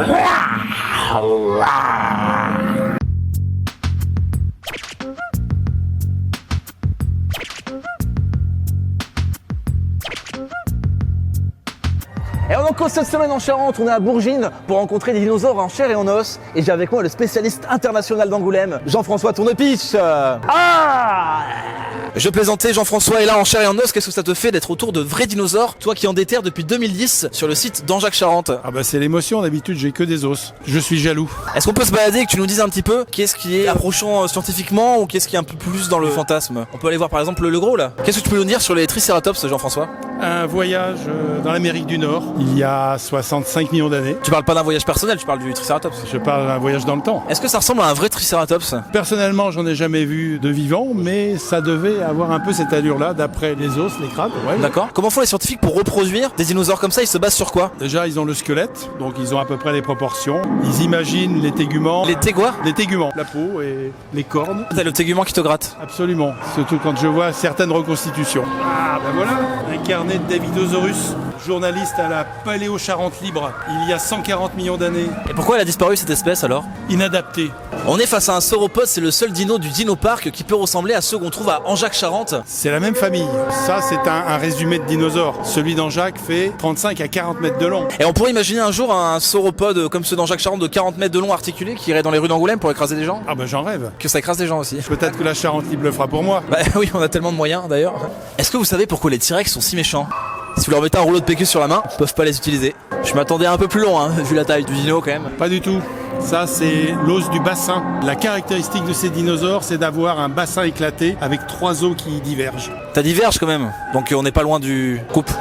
Et on en cause cette semaine en Charente, on est à Bourgines pour rencontrer des dinosaures en chair et en os. Et j'ai avec moi le spécialiste international d'Angoulême, Jean-François Tournepiche. Je plaisantais, Jean-François est là en chair et en os. Qu'est-ce que ça te fait d'être autour de vrais dinosaures, toi qui en déterre depuis 2010 sur le site d'Anjac-Charente? Ah bah c'est l'émotion, d'habitude j'ai que des os. Je suis jaloux. Est-ce qu'on peut se balader et que tu nous dises un petit peu qu'est-ce qui est approchant scientifiquement ou qu'est-ce qui est un peu plus dans le fantasme? On peut aller voir par exemple le gros là. Qu'est-ce que tu peux nous dire sur les Triceratops, Jean-François? Un voyage dans l'Amérique du Nord, il y a 65 millions d'années. Tu parles pas d'un voyage personnel, tu parles du Triceratops. Je parle d'un voyage dans le temps. Est-ce que ça ressemble à un vrai Triceratops? Personnellement, j'en ai jamais vu de vivant, mais ça devait avoir un peu cette allure-là, d'après les os, les crânes. Ouais. D'accord. Comment font les scientifiques pour reproduire des dinosaures comme ça? Ils se basent sur quoi? Déjà, ils ont le squelette, donc ils ont à peu près les proportions. Ils imaginent les téguments. Les quoi? Les téguments, la peau et les cornes. T'as le tégument qui te gratte. Absolument, surtout quand je vois certaines reconstitutions. Ah ben voilà, un carnet de Davidosaurus, journaliste à la Paléo-Charente Libre, il y a 140 millions d'années. Et pourquoi elle a disparu cette espèce alors? Inadapté. On est face à un sauropode, c'est le seul dino du Dino-Parc qui peut ressembler à ceux qu'on trouve à Anjac-Charente. C'est la même famille. Ça, c'est un résumé de dinosaures. Celui d'Anjac fait 35 à 40 mètres de long. Et on pourrait imaginer un jour un sauropode comme ceux d'Anjac-Charente de 40 mètres de long articulé qui irait dans les rues d'Angoulême pour écraser des gens? Ah ben j'en rêve. Que ça écrase des gens aussi. Peut-être que la Charente Libre le fera pour moi. Bah oui, on a tellement de moyens d'ailleurs. Est-ce que vous savez pourquoi les T-Rex sont si méchants? Si vous leur mettez un rouleau de PQ sur la main, ils peuvent pas les utiliser. Je m'attendais un peu plus long, vu la taille du dino quand même. Pas du tout. Ça, c'est l'os du bassin. La caractéristique de ces dinosaures, c'est d'avoir un bassin éclaté avec 3 os qui divergent. T'as diverge quand même, donc on n'est pas loin du couple.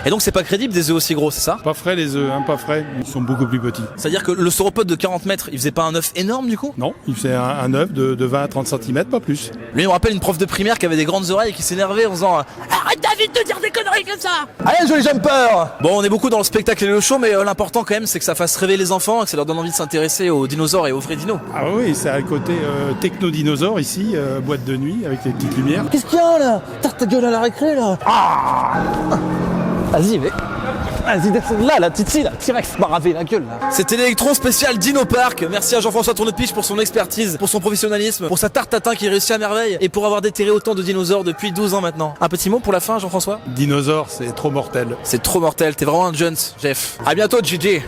Et donc c'est pas crédible des œufs aussi gros, c'est ça? Pas frais les œufs, pas frais. Ils sont beaucoup plus petits. C'est-à-dire que le sauropode de 40 mètres, il faisait pas un œuf énorme du coup? Non, il fait un œuf de 20 à 30 cm, pas plus. Lui, il me rappelle une prof de primaire qui avait des grandes oreilles et qui s'énervait en faisant arrête David de dire des conneries comme ça! Allez, joli jumper! Bon, on est beaucoup dans le spectacle et le show, mais l'important quand même, c'est que ça fasse rêver les enfants et que ça leur donne envie de s'intéresser aux dinosaures et aux vrais dinos. Ah oui, c'est à côté techno-dinosaure ici, boîte de nuit avec les petites lumières. Qu'est-ce qu'il y a là? Tarte ta gueule à la récré là! Vas-y, mais. Vas-y, descends là, la Titi, là, T-Rex, m'a ravé la gueule, là. C'était l'électron spécial Dino Park. Merci à Jean-François Tournepiche pour son expertise, pour son professionnalisme, pour sa tarte tatin qui réussit à merveille et pour avoir déterré autant de dinosaures depuis 12 ans maintenant. Un petit mot pour la fin, Jean-François? Dinosaure, c'est trop mortel. C'est trop mortel, t'es vraiment un Jones, Jeff. À bientôt, Gigi.